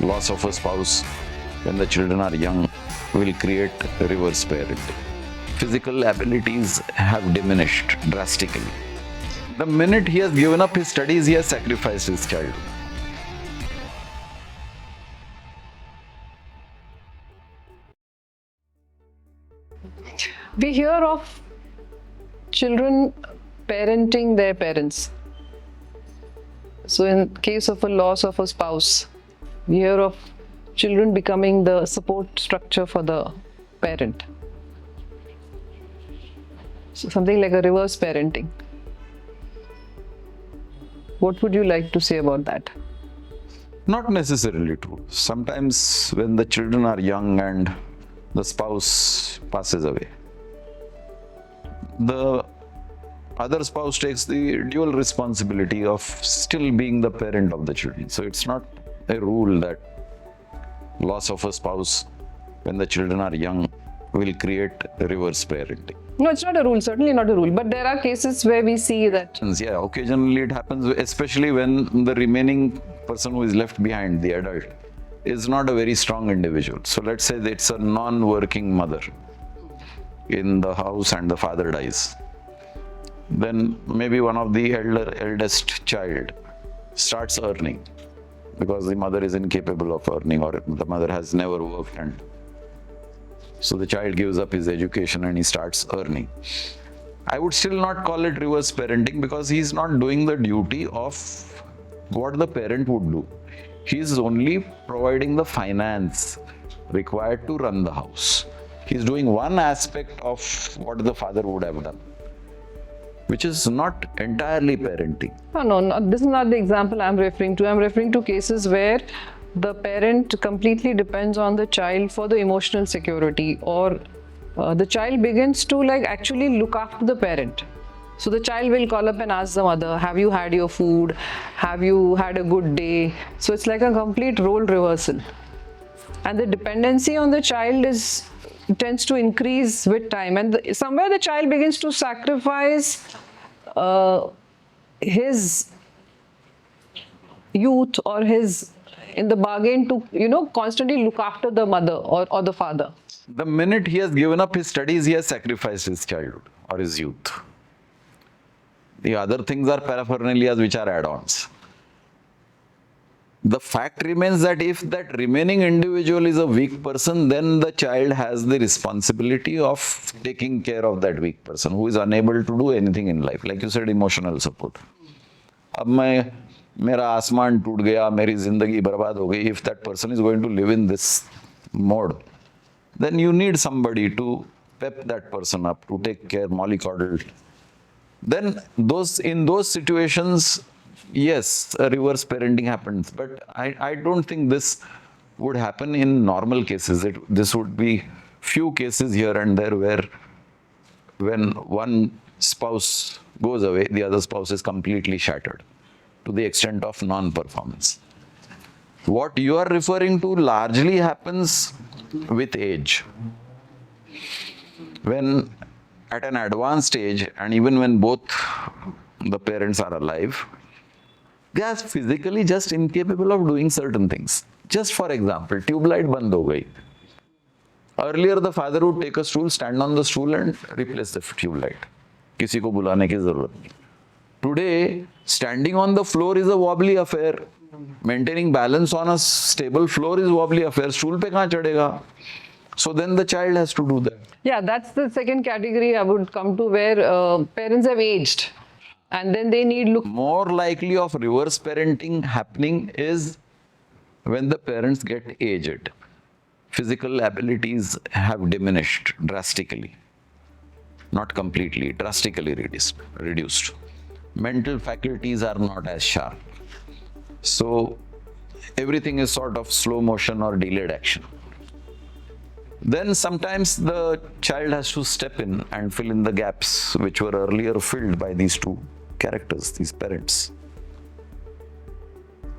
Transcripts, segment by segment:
loss of a spouse when the children are young will create reverse parenting. Physical abilities have diminished drastically. The minute he has given up his studies, he has sacrificed his childhood. We hear of children parenting their parents. So in case of a loss of a spouse, we hear of children becoming the support structure for the parent. So something like a reverse parenting. What would you like to say about that? Not necessarily true. Sometimes when the children are young and the spouse passes away, the other spouse takes the dual responsibility of still being the parent of the children. So it's not a rule that loss of a spouse when the children are young will create reverse parenting. No, it's not a rule, certainly not a rule. But there are cases where we see that. Yeah, occasionally it happens, especially when the remaining person who is left behind, the adult, is not a very strong individual. So let's say that it's a non-working mother in the house and the father dies. Then maybe one of the eldest child starts earning because the mother is incapable of earning, or the mother has never worked, and so the child gives up his education and he starts earning. I would still not call it reverse parenting because he is not doing the duty of what the parent would do. He is only providing the finance required to run the house. He is doing one aspect of what the father would have done, which is not entirely parenting. No, this is not the example I'm referring to. I'm referring to cases where the parent completely depends on the child for the emotional security, or the child begins to actually look after the parent. So the child will call up and ask the mother, have you had your food? Have you had a good day? So it's like a complete role reversal. And the dependency on the child tends to increase with time. And somewhere the child begins to sacrifice his youth or in the bargain to, constantly look after the mother or the father. The minute he has given up his studies, he has sacrificed his childhood or his youth. The other things are paraphernalias, which are add-ons. The fact remains that if that remaining individual is a weak person, then the child has the responsibility of taking care of that weak person who is unable to do anything in life. Like you said, emotional support. अब मेरा आसमान टूट गया, मेरी जिंदगी बर्बाद हो गई. If that person is going to live in this mode, then you need somebody to pep that person up, to take care, mollycoddle. Then in those situations, yes, a reverse parenting happens. But I don't think this would happen in normal cases. This would be few cases here and there where when one spouse goes away, the other spouse is completely shattered to the extent of non-performance. What you are referring to largely happens with age. When at an advanced age, and even when both the parents are alive, they are physically just incapable of doing certain things. Just for example, tube light band ho gayi. Earlier, the father would take a stool, stand on the stool and replace the tube light. Kisi ko bulane ki zarurat nahi. Today, standing on the floor is a wobbly affair. Maintaining balance on a stable floor is a wobbly affair. Stool pe kahan chadega? So then the child has to do that. Yeah, that's the second category I would come to, where parents have aged and then they need look. More likely of reverse parenting happening is when the parents get aged. Physical abilities have diminished drastically. Not completely, drastically reduced. Mental faculties are not as sharp. So everything is sort of slow motion or delayed action. Then sometimes the child has to step in and fill in the gaps which were earlier filled by these two characters, these parents.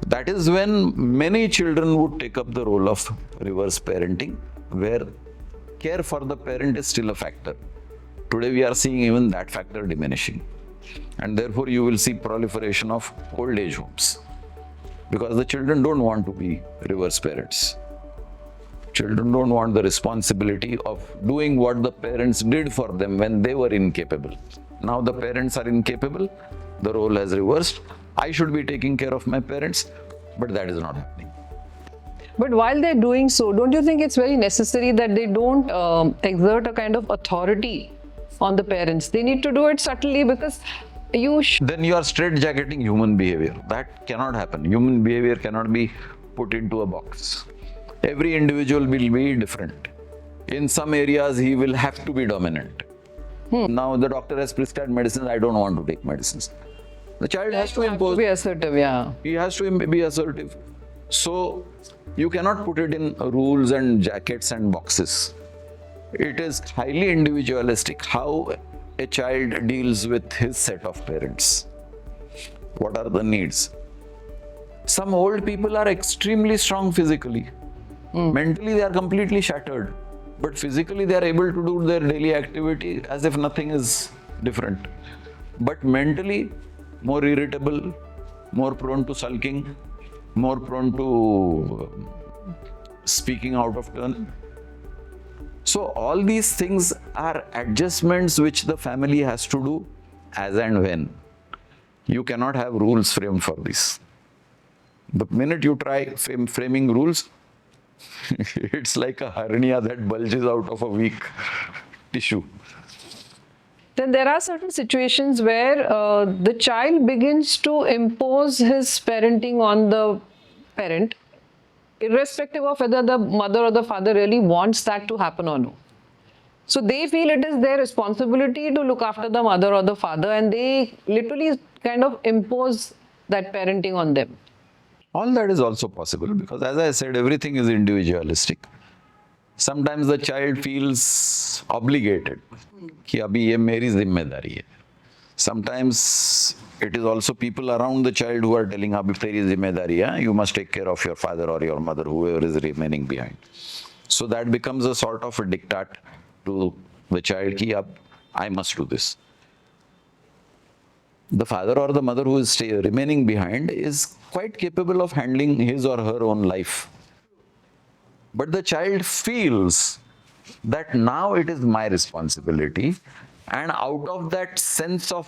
That is when many children would take up the role of reverse parenting, where care for the parent is still a factor. Today we are seeing even that factor diminishing. And therefore you will see proliferation of old age homes, because the children don't want to be reverse parents. Children don't want the responsibility of doing what the parents did for them when they were incapable. Now the parents are incapable, the role has reversed. I should be taking care of my parents, but that is not happening. But while they're doing so, don't you think it's very necessary that they don't exert a kind of authority on the parents? They need to do it subtly, because then you are straitjacketing human behavior. That cannot happen. Human behavior cannot be put into a box. Every individual will be different. In some areas, he will have to be dominant. Now the doctor has prescribed medicines, I don't want to take medicines. The child has to impose. be assertive, yeah. He has to be assertive. So you cannot put it in rules and jackets and boxes. It is highly individualistic how a child deals with his set of parents. What are the needs? Some old people are extremely strong physically. Mentally, they are completely shattered. But physically, they are able to do their daily activity as if nothing is different. But mentally, more irritable, more prone to sulking, more prone to speaking out of turn. So all these things are adjustments which the family has to do as and when. You cannot have rules framed for this. The minute you try framing rules, it's like a hernia that bulges out of a weak tissue. Then there are certain situations where the child begins to impose his parenting on the parent, irrespective of whether the mother or the father really wants that to happen or no. So they feel it is their responsibility to look after the mother or the father, and they literally kind of impose that parenting on them. All that is also possible, because as I said, everything is individualistic. Sometimes the child feels obligated कि अभी ये मेरी जिम्मेदारी है. Sometimes it is also people around the child who are telling अभी तेरी जिम्मेदारी है, you must take care of your father or your mother, whoever is remaining behind. So that becomes a sort of a diktat to the child कि अब I must do this. The father or the mother who is remaining behind is quite capable of handling his or her own life. But the child feels that now it is my responsibility, and out of that sense of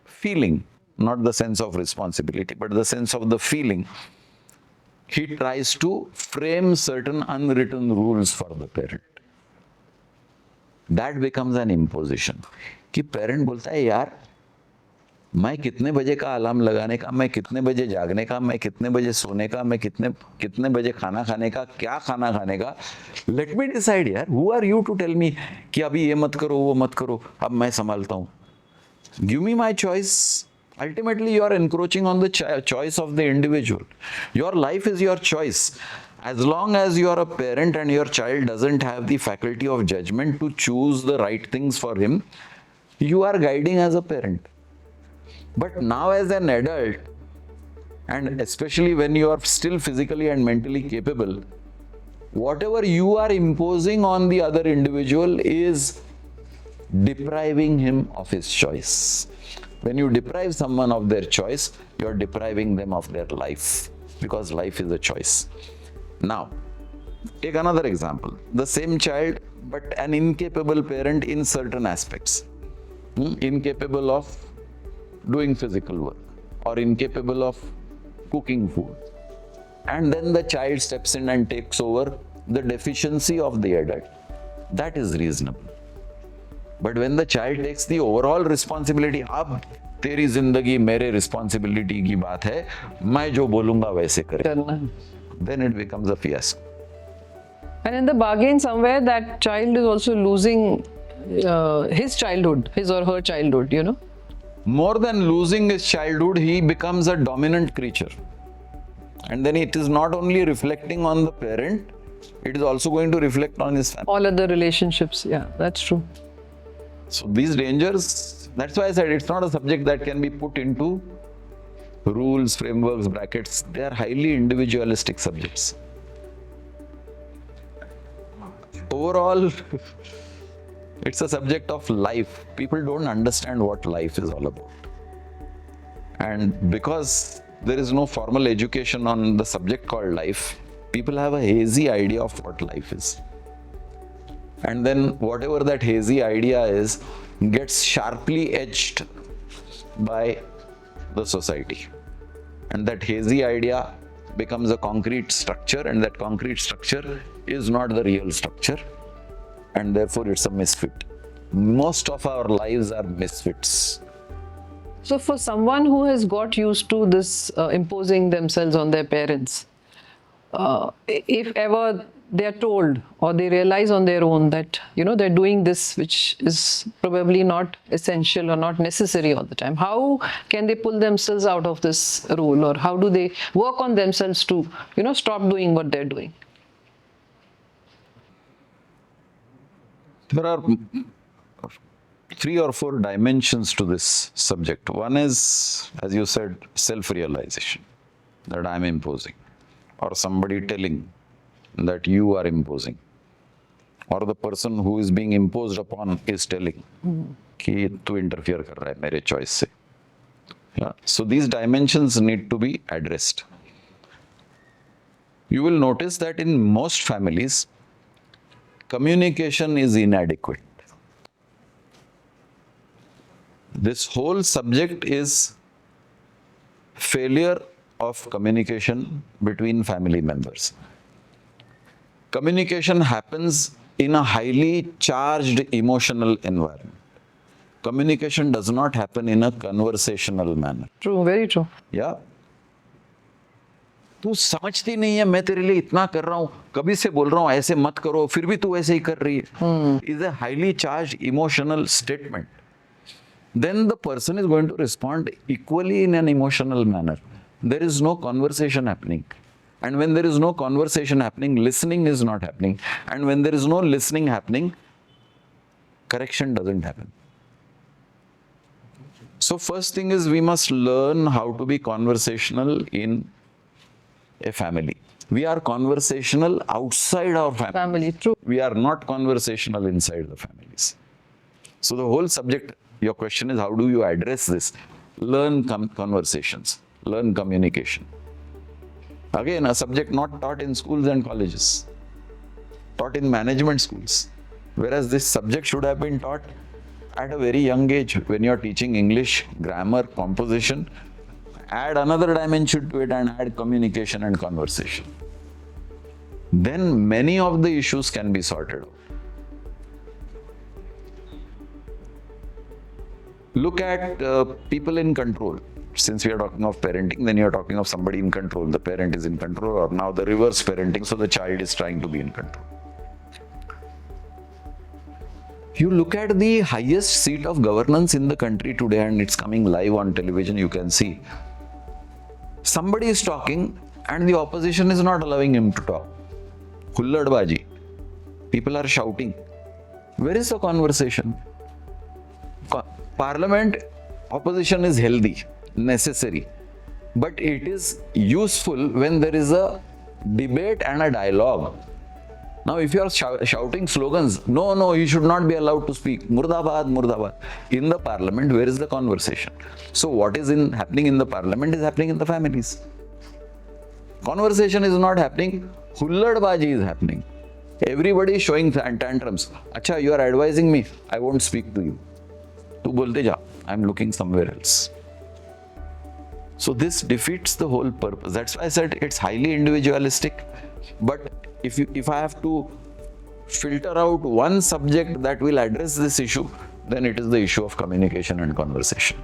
feeling, not the sense of responsibility, but the sense of the feeling, he tries to frame certain unwritten rules for the parent. That becomes an imposition. कि parent बोलता है यार मैं कितने बजे का alarm लगाने का, मैं कितने बजे जागने का, मैं कितने बजे सोने का, मैं कितने बजे खाना खाने का, क्या खाना खाने का, लेट मी डिसाइड यार, who are you to tell me कि अभी ये मत करो वो मत करो, अब मैं संभालता हूँ. Give me my choice. Ultimately, you are encroaching on the choice of the individual. Your life is your choice. As long as you are a parent and your child doesn't have the faculty of judgment to choose the right things for him, you are guiding as a parent. But now as an adult, and especially when you are still physically and mentally capable, whatever you are imposing on the other individual is depriving him of his choice. When you deprive someone of their choice, you are depriving them of their life, because life is a choice. Now, take another example. The same child, but an incapable parent in certain aspects. Incapable of doing physical work, or incapable of cooking food. And then the child steps in and takes over the deficiency of the adult. That is reasonable. But when the child takes the overall responsibility, अब तेरी जिंदगी मेरे responsibility की बात है, मैं जो बोलूँगा वैसे करे, then it becomes a fiasco. And in the bargain, somewhere that child is also losing his childhood, his or her childhood, you know. More than losing his childhood, he becomes a dominant creature. And then it is not only reflecting on the parent, it is also going to reflect on his family. All other relationships, yeah, that's true. So these dangers, that's why I said it's not a subject that can be put into rules, frameworks, brackets. They are highly individualistic subjects. Overall, it's a subject of life. People don't understand what life is all about. And because there is no formal education on the subject called life, people have a hazy idea of what life is. And then whatever that hazy idea is gets sharply edged by the society. And that hazy idea becomes a concrete structure, and that concrete structure is not the real structure, and therefore it's a misfit. Most of our lives are misfits. So for someone who has got used to this imposing themselves on their parents, if ever they are told or they realize on their own that they're doing this which is probably not essential or not necessary all the time, how can they pull themselves out of this role, or how do they work on themselves to stop doing what they're doing? There are 3 or 4 dimensions to this subject. One is, as you said, self-realization, that I'm imposing, or somebody telling that you are imposing, or the person who is being imposed upon is telling कि तू interfere कर रहा है मेरे choice से. Yeah? So these dimensions need to be addressed. You will notice that in most families, communication is inadequate. This whole subject is failure of communication between family members. Communication happens in a highly charged emotional environment. Communication does not happen in a conversational manner. True, very true. Yeah. तू समझती नहीं है, मैं तेरे लिए इतना कर रहा हूँ, कभी से बोल रहा हूँ ऐसे मत करो, फिर भी तू ऐसे ही कर रही है. Is a highly charged emotional statement. Then the person is going to respond equally in an emotional manner. There is no conversation happening. And when there is no conversation happening, listening is not happening. And when there is no listening happening, correction doesn't happen. So first thing is, we must learn how to be conversational in a family. We are conversational outside our family. Family, true. We are not conversational inside the families. So the whole subject, your question is, how do you address this? Learn conversations, learn communication. Again, a subject not taught in schools and colleges, taught in management schools. Whereas this subject should have been taught at a very young age. When you're teaching English, grammar, composition, add another dimension to it and add communication and conversation. Then many of the issues can be sorted out. Look at people in control. Since we are talking of parenting, then you are talking of somebody in control. The parent is in control, or now the reverse parenting, so the child is trying to be in control. You look at the highest seat of governance in the country today, and it's coming live on television, you can see. Somebody is talking and the opposition is not allowing him to talk. Hulladbaji. People are shouting. Where is the conversation? Parliament, opposition is healthy, necessary. But it is useful when there is a debate and a dialogue. Now, if you are shouting slogans, no, you should not be allowed to speak. Murdabad, Murdabad. In the parliament, where is the conversation? So what is happening in the parliament is happening in the families. Conversation is not happening. Hulladbaji is happening. Everybody is showing tantrums. Acha, you are advising me. I won't speak to you. Tu bolte ja. I'm looking somewhere else. So this defeats the whole purpose. That's why I said it's highly individualistic. But if I have to filter out one subject that will address this issue, then it is the issue of communication and conversation.